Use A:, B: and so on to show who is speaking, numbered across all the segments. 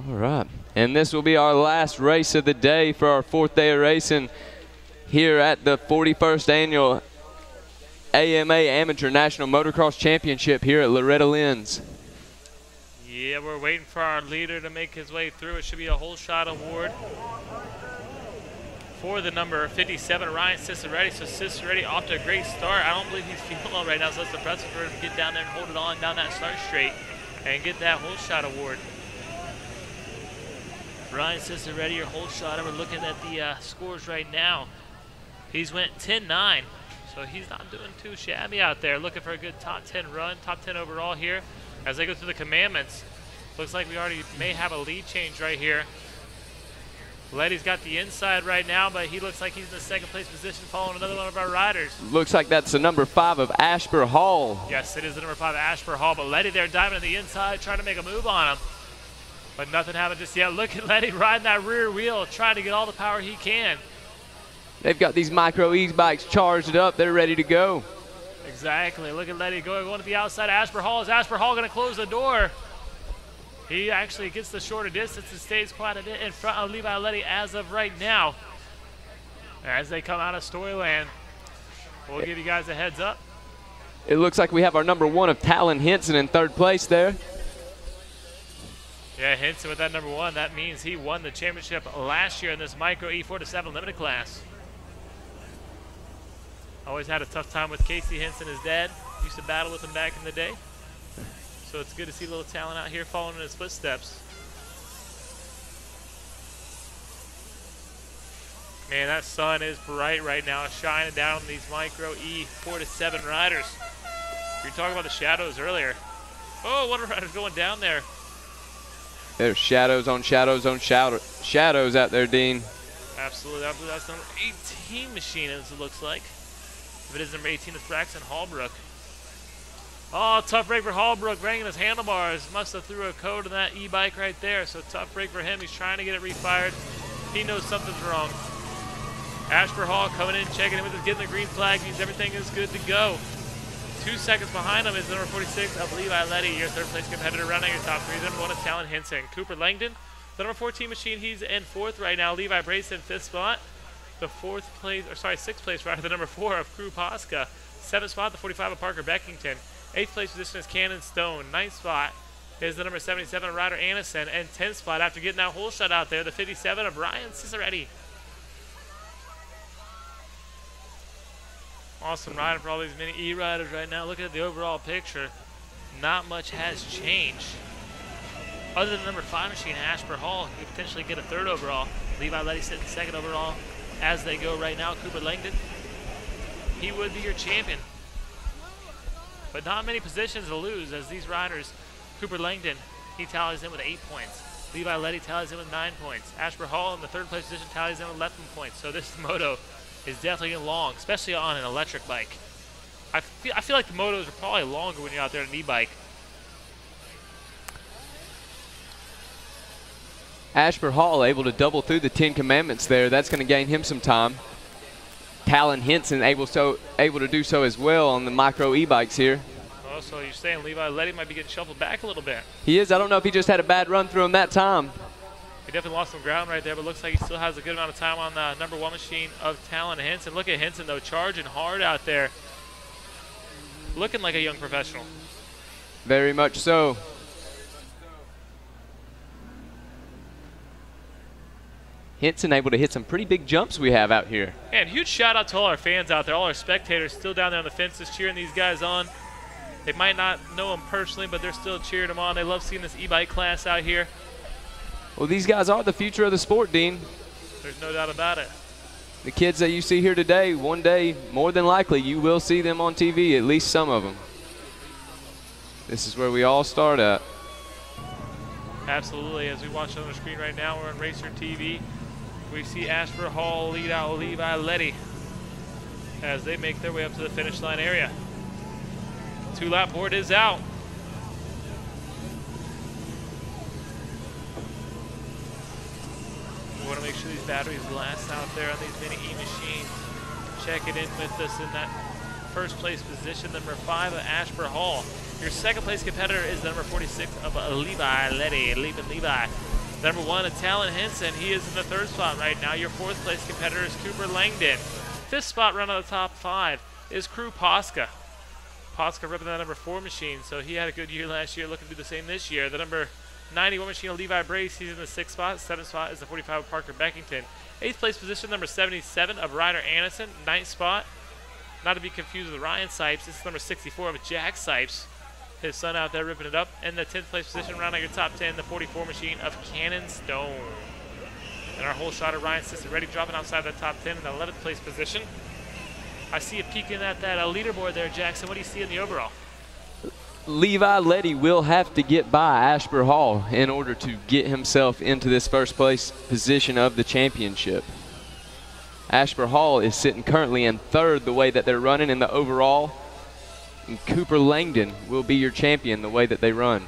A: All right, and this will be our last race of the day for our 4th day of racing here at the 41st Annual AMA Amateur National Motocross Championship here at Loretta Lynn's.
B: Yeah, we're waiting for our leader to make his way through. It should be a whole shot award for the number 57, Ryan Ciceretti. So Ciceretti off to a great start. I don't believe he's feeling well right now, so it's impressive for him to get down there and hold it on down that start straight and get that whole shot award. Ryan Ciceretti, your whole shot. We're looking at the scores right now. He's went 10-9, so he's not doing too shabby out there. Looking for a good top 10 run, top 10 overall here. As they go through the commandments, looks like we already may have a lead change right here. Letty's got the inside right now, but he looks like he's in the 2nd place position following another one of our riders.
A: Looks like that's the number 5 of Ashburn Hall.
B: Yes, it is the number 5 of Ashburn Hall, but Letty there diving to the inside, trying to make a move on him. But nothing happened just yet. Look at Letty riding that rear wheel, trying to get all the power he can.
A: They've got these micro e-bikes charged up. They're ready to go.
B: Exactly. Look at Letty going to the outside of Ashburn Hall. Is Ashburn Hall going to close the door? He actually gets the shorter distance and stays quite a bit in front of Levi Letty as of right now. As they come out of Storyland, we'll give you guys a heads up.
A: It looks like we have our number 1 of Talon Henson in 3rd place there.
B: Yeah, Henson with that number 1. That means he won the championship last year in this Micro E4-7 limited class. Always had a tough time with Casey Henson, his dad. Used to battle with him back in the day. So it's good to see little Talon out here following in his footsteps. Man, that sun is bright right now, shining down on these Micro E4-7 riders. We were talking about the shadows earlier. Oh, one rider's going down there.
A: There's shadows on shadows on shadows out there, Dean.
B: Absolutely. I believe that's number 18 machine, as it looks like. If it is number 18, it's Braxton Hallbrook. Oh, tough break for Hallbrook, banging his handlebars. Must have threw a code on that e-bike right there. So tough break for him. He's trying to get it refired. He knows something's wrong. Ashburn Hall coming in, checking in with us, getting the green flag. Means everything is good to go. 2 seconds behind him is number 46 of Levi Letty, your 3rd place competitor, rounding your top 3. Number 1 of Talon Henson. Cooper Langdon, the number 14 machine, he's in 4th right now. Levi Brayson, 5th spot. The 6th place rider, the number 4 of Crew Posca. 7th spot, the 45 of Parker Beckington. 8th place position is Cannon Stone. 9th spot is the number 77 rider Anderson. And 10th spot, after getting that whole shot out there, the 57 of Ryan Ciceretti. Awesome rider for all these mini E-riders right now. Looking at the overall picture, not much has changed. Other than number 5 machine, Ashburn Hall, who could potentially get a 3rd overall. Levi Letty sitting 2nd overall as they go right now. Cooper Langdon, he would be your champion. But not many positions to lose as these riders. Cooper Langdon, he tallies in with 8 points. Levi Letty tallies in with 9 points. Ashburn Hall in the 3rd place position tallies in with 11 points. So this Moto is definitely long, especially on an electric bike. I feel like the Motos are probably longer when you're out there on an e-bike.
A: Ashburn Hall able to double through the 10 commandments there. That's going to gain him some time. Talon Henson able to do so as well on the micro e-bikes here.
B: Oh, so you're saying Levi Letty might be getting shuffled back a little bit.
A: He is. I don't know if he just had a bad run through him that time.
B: He definitely lost some ground right there, but looks like he still has a good amount of time on the number 1 machine of Talon Henson. Look at Henson, though, charging hard out there. Looking like a young professional.
A: Very much so. Henson able to hit some pretty big jumps we have out here.
B: And huge shout out to all our fans out there, all our spectators still down there on the fences cheering these guys on. They might not know them personally, but they're still cheering them on. They love seeing this e-bike class out here.
A: Well, these guys are the future of the sport, Dean.
B: There's no doubt about it.
A: The kids that you see here today, one day, more than likely, you will see them on TV, at least some of them. This is where we all start at.
B: Absolutely. As we watch on the screen right now, we're on Racer TV. We see Ashburn Hall lead out Levi Letty as they make their way up to the finish line area. 2-lap board is out. We want to make sure these batteries last out there on these mini E-machines. Check it in with us in that 1st place position, number 5 of Ashburn Hall. Your 2nd place competitor is the number 46 of Levi Letty, Levi. Number 1, Talon Henson. He is in the 3rd spot right now. Your 4th place competitor is Cooper Langdon. 5th spot run of the top 5 is Crew Posca. Posca ripping that number 4 machine, so he had a good year last year, looking to do the same this year. The number 91 machine of Levi Brace, he's in the 6th spot. 7th spot is the 45 of Parker Beckington. 8th place position, number 77 of Ryder Anderson. 9th spot, not to be confused with Ryan Sipes, this is number 64 of Jack Sipes. His son out there ripping it up. And the 10th place position, round out your top 10, the 44 machine of Cannon Stone. And our whole shot of Ryan Sister ready, dropping outside the top 10 in the 11th place position. I see you peeking at that leaderboard there, Jackson. What do you see in the overall?
A: Levi Letty will have to get by Ashburn Hall in order to get himself into this 1st place position of the championship. Ashburn Hall is sitting currently in 3rd the way that they're running in the overall. And Cooper Langdon will be your champion the way that they run.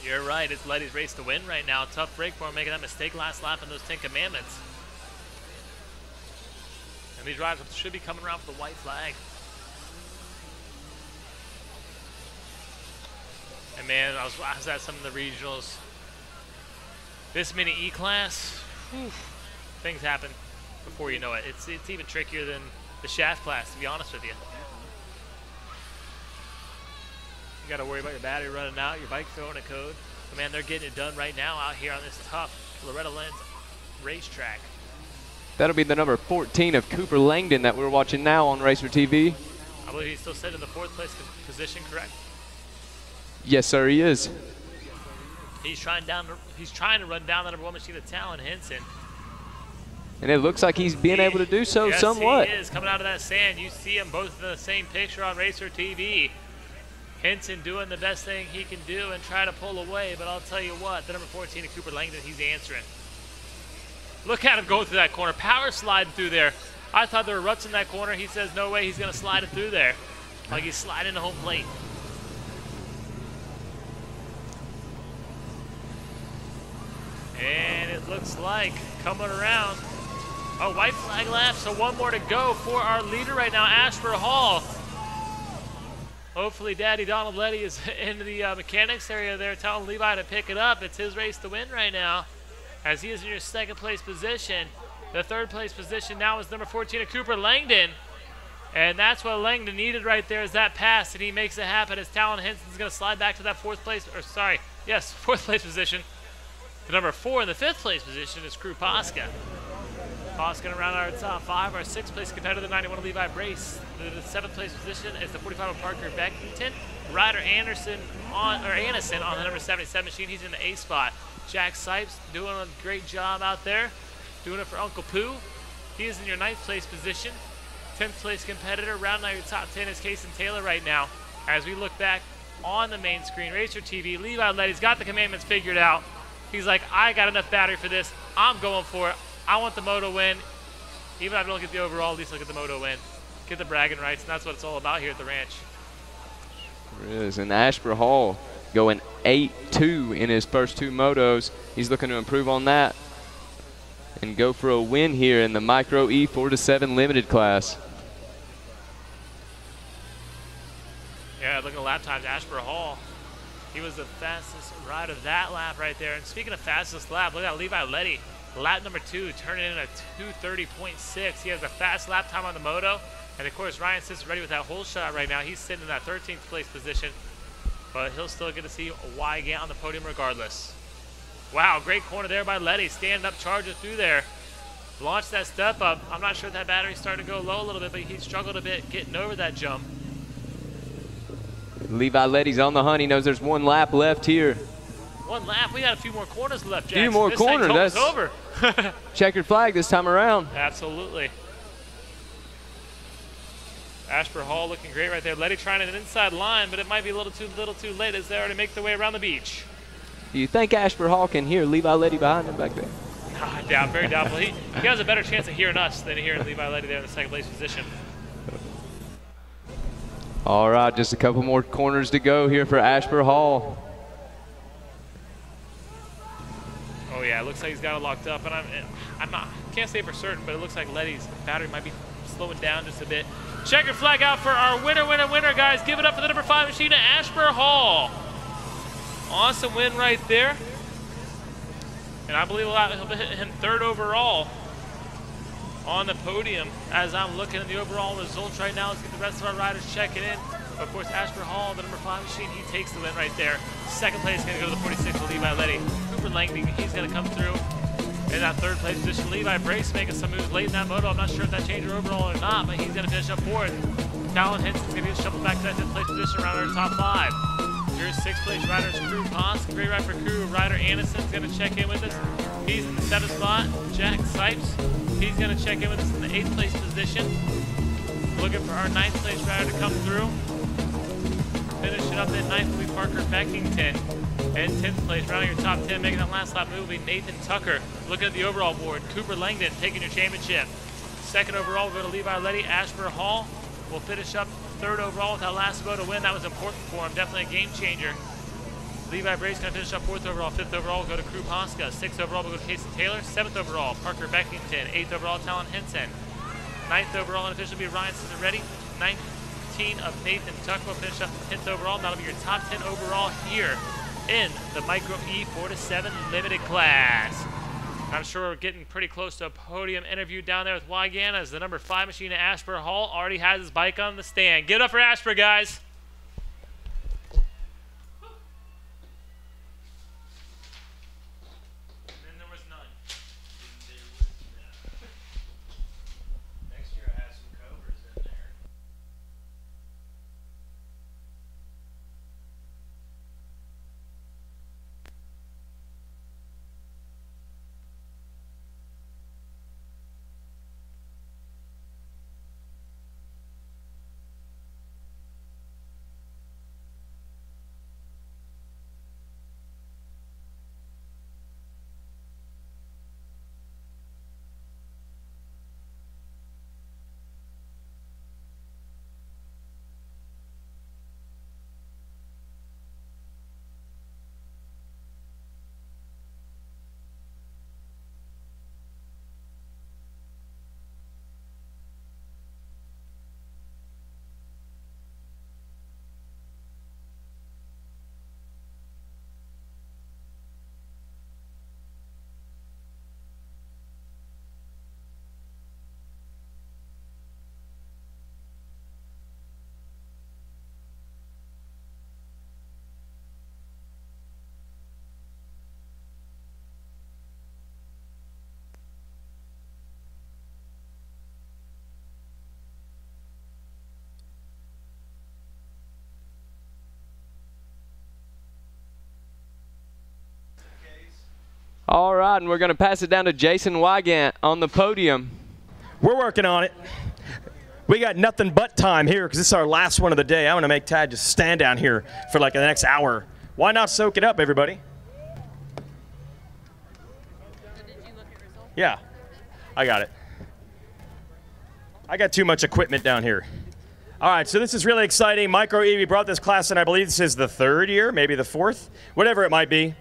B: You're right. It's Letty's race to win right now. Tough break for him, making that mistake last lap in those 10 commandments. And these riders should be coming around for the white flag. And man, I was at some of the regionals. This mini E-class, things happen before you know it. It's even trickier than the shaft class, to be honest with you. You got to worry about your battery running out, your bike throwing a code. But man, they're getting it done right now out here on this tough Loretta Lynn's racetrack.
A: That'll be the number 14 of Cooper Langdon that we're watching now on Racer TV.
B: I believe he's still sitting in the 4th place position, correct?
A: Yes, sir, he is.
B: He's trying to run down the number 1 machine of Talon Henson.
A: And it looks like he's being able to do so somewhat.
B: Yes, he is. Coming out of that sand, you see them both in the same picture on Racer TV. Henson doing the best thing he can do and try to pull away, but I'll tell you what, the number 14 of Cooper Langdon, he's answering. Look at him go through that corner, power sliding through there. I thought there were ruts in that corner. He says no way he's going to slide it through there. Like he's sliding to home plate. And it looks like coming around. A white flag left, so 1 more to go for our leader right now, Ashburn Hall. Hopefully Daddy Donald Letty is in the mechanics area there telling Levi to pick it up. It's his race to win right now as he is in your 2nd place position. The 3rd place position now is number 14 of Cooper Langdon. And that's what Langdon needed right there is that pass, and he makes it happen as Talon Henson's going to slide back to that 4th place, or sorry, yes, 4th place position. The number 4 in the 5th place position is Crew Posca. Posca going to round our top 5. Our 6th place competitor, the 91 of Levi Brace. The 7th place position is the 45 of Parker Beckington. Ryder Anderson on the number 77 machine. He's in the 8th spot. Jack Sipes doing a great job out there, doing it for Uncle Pooh. He is in your 9th place position. 10th place competitor, rounding out your top 10 is Cason Taylor right now. As we look back on the main screen, Racer TV, Levi Letty's got the commandments figured out. He's like, I got enough battery for this. I'm going for it. I want the Moto win. Even if I don't get the overall, at least look at the Moto win. Get the bragging rights, and that's what it's all about here at the ranch.
A: It is, and Ashburn Hall going 8-2 in his first 2 motos. He's looking to improve on that and go for a win here in the Micro E 4-7 limited class.
B: Yeah, look at the lap times. Ashburn Hall, he was the fastest rider of that lap right there. And speaking of fastest lap, look at Levi Letty. Lap number 2, turning in a 2:30.6. He has a fast lap time on the moto. And of course, Ryan sits ready with that whole shot right now. He's sitting in that 13th place position. But he'll still get to see why get on the podium regardless. Wow, great corner there by Letty. Stand up, charge it through there. Launch that step up. I'm not sure if that battery's starting to go low a little bit, but he struggled a bit getting over that jump.
A: Levi Letty's on the hunt. He knows there's 1 lap left here.
B: 1 lap. We got a few more corners left, Jackson.
A: A few more corners.
B: That's over.
A: Checkered flag this time around.
B: Absolutely. Ashburn Hall looking great right there. Letty trying an inside line, but it might be a little too late as they already make their way around the beach.
A: Do you think Ashburn Hall can hear Levi Letty behind him back there?
B: I doubt, very doubtful. He has a better chance of hearing us than hearing Levi Letty there in the 2nd place position.
A: All right, just a couple more corners to go here for Ashburn Hall.
B: Oh yeah, it looks like he's got it locked up, and can't say for certain, but it looks like Letty's battery might be slowing down just a bit. Checkered flag out for our winner, guys. Give it up for the number 5 machine at Ashburn Hall. Awesome win right there. And I believe he'll hit him 3rd overall on the podium. As I'm looking at the overall results right now, let's get the rest of our riders checking in. Of course, Asper Hall, the number 5 machine, he takes the win right there. 2nd place is going to go to the 46 with Levi Letty. Cooper Langdon, he's going to come through in that 3rd place position. Levi Brace making some moves late in that moto. I'm not sure if that changed her overall or not, but he's going to finish up 4th. Talon Henson's going to get shuffled back to that 5th place position around our top 5. Here's 6th place riders Crew Ponce. Great ride for Crew. Ryder Anderson's going to check in with us. He's in the 7th spot. Jack Sipes, he's going to check in with us in the 8th place position. Looking for our 9th place rider to come through. Finishing up at 9th will be Parker Beckington. And 10th place, rounding your top 10, making that last lap move will be Nathan Tucker. Looking at the overall board, Cooper Langdon taking your championship. 2nd overall will go to Levi Letty. Ashburn Hall will finish up 3rd overall with that last moto win. That was important for him, definitely a game changer. Levi Brace going to finish up 4th overall. 5th overall will go to Crew Ponska. 6th overall will go to Casey Taylor. 7th overall, Parker Beckington. 8th overall, Talon Henson. 9th overall, unofficially will be Ryan Cizaretti. 19 of Nathan Tuck will finish up 10th overall. That'll be your top 10 overall here in the Micro E 4-7 limited class. I'm sure we're getting pretty close to a podium interview down there with Wygan as the number 5 machine at Ashburn Hall already has his bike on the stand. Give it up for Ashburn, guys.
A: All right, and we're going to pass it down to Jason Wygant on the podium.
C: We're working on it. We got nothing but time here because this is our last one of the day. I want to make Tad just stand down here for like the next hour. Why not soak it up, everybody? Yeah, I got it. I got too much equipment down here. All right, so this is really exciting. Micro E, we brought this class in, I believe this is the 3rd year, maybe the 4th, whatever it might be.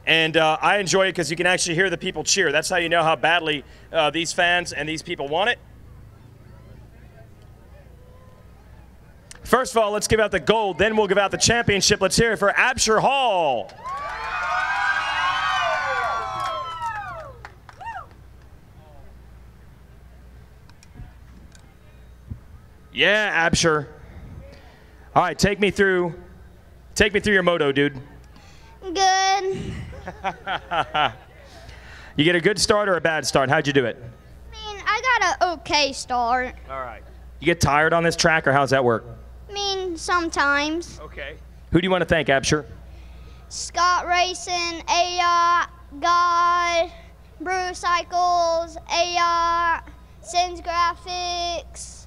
C: And I enjoy it because you can actually hear the people cheer. That's how you know how badly these fans and these people want it. First of all, let's give out the gold, then we'll give out the championship. Let's hear it for Absher Hall. Yeah, Absher. All right, take me through your moto, dude.
D: Good.
C: You get a good start or a bad start? How'd you do it?
D: I mean, I got an okay start.
C: All right. You get tired on this track, or how's that work?
D: I mean, sometimes.
C: Okay. Who do you want to thank, Absher?
D: Scott Racing, AR, God, Brew Cycles, AR, Sins Graphics,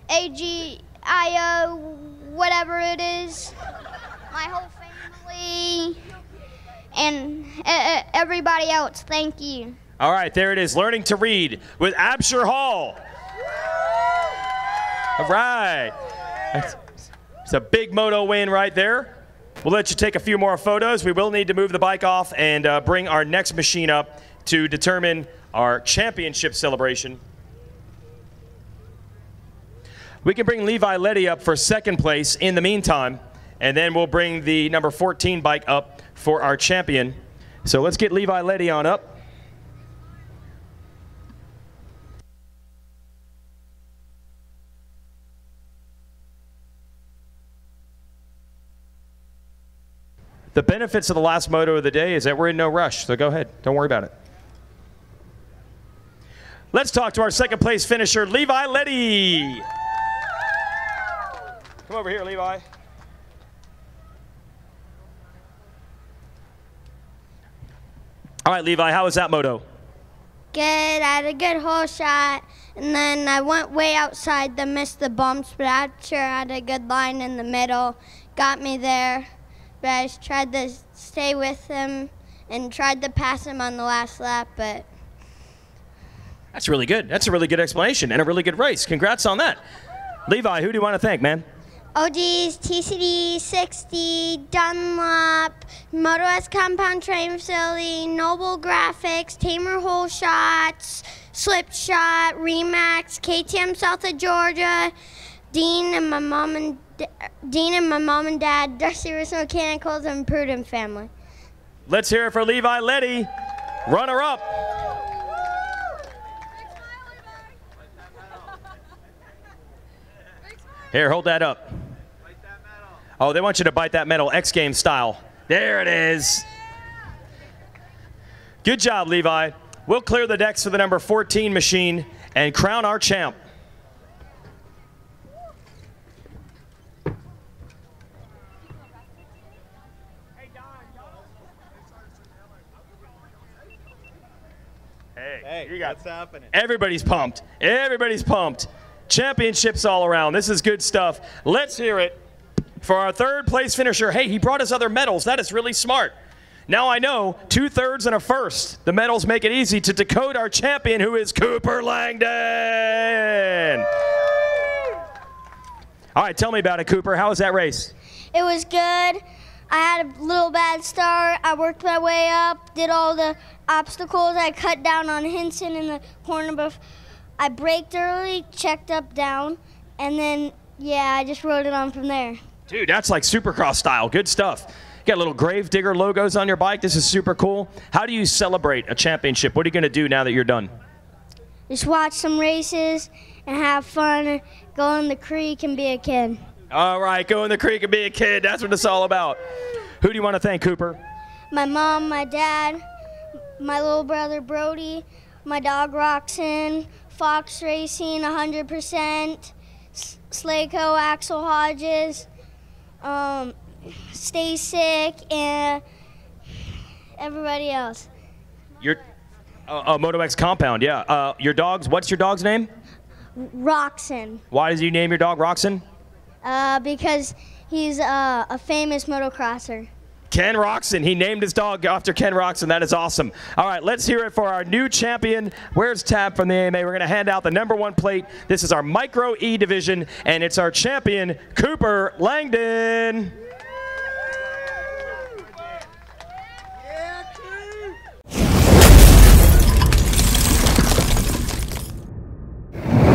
D: AGIO, whatever it is. My whole family, and everybody else, thank you.
C: All right, there it is, Learning to Read with Absher Hall. All right. It's a big moto win right there. We'll let you take a few more photos. We will need to move the bike off and bring our next machine up to determine our championship celebration. We can bring Levi Letty up for 2nd place in the meantime. and then we'll bring the number 14 bike up for our champion. So let's get Levi Letty on up. The benefits of the last moto of the day is that we're in no rush, so go ahead. Don't worry about it. Let's talk to our second place finisher, Levi Letty. Come over here, Levi. All right, Levi, how was that moto?
E: Good. I had a good hole shot, and then I went way outside to miss the bumps, but I'm sure I had a good line in the middle. Got me there, but I just tried to stay with him and tried to pass him on the last lap, but...
C: That's really good. That's a really good explanation and a really good race. Congrats on that. Levi, who do you want to thank, man?
E: OGs, TCD, 60, Dunlop, Moto S Compound Train Facility, Noble Graphics, Tamer Hole Shots, Slip Shot, Remax, KTM South of Georgia, Dean and my mom and dad, Dusty Russo Mechanicals, and Prudent family.
C: Let's hear it for Levi Letty, runner-up. Here, hold that up. Oh, they want you to bite that metal, X Games style. There it is. Good job, Levi. We'll clear the decks for the number 14 machine and crown our champ. Hey, you got
F: what's happening?
C: Everybody's pumped. Everybody's pumped. Championships all around. This is good stuff. Let's hear it for our third place finisher. Hey, he brought us other medals. That is really smart. Now I know 2/3 and a first. The medals make it easy to decode our champion, who is Cooper Langdon. All right, tell me about it, Cooper. How was that race?
E: It was good. I had a little bad start. I worked my way up, did all the obstacles. I cut down on Hinson in the corner, but I braked early, checked up, down, and then, yeah, I just rode it on from there.
C: Dude, that's like Supercross style. Good stuff. You got little Gravedigger logos on your bike. This is super cool. How do you celebrate a championship? What are you going to do now that you're done?
E: Just watch some races and have fun, go in the creek and be a kid.
C: All right, go in the creek and be a kid. That's what it's all about. Who do you want to thank, Cooper?
E: My mom, my dad, my little brother Brody, my dog Roxanne, Fox Racing 100%, Slayco, Axel Hodges, Stay Sick, and everybody else.
C: Your Moto X Compound, yeah. Your dogs, what's your dog's name?
E: Roxanne.
C: Why did you name your dog Roxanne?
E: Because he's a famous motocrosser.
C: Ken Roxon. He named his dog after Ken Roxon. That is awesome. All right, let's hear it for our new champion. Where's Tab from the AMA? We're going to hand out the #1 plate. This is our Micro E division, and it's our champion, Cooper Langdon.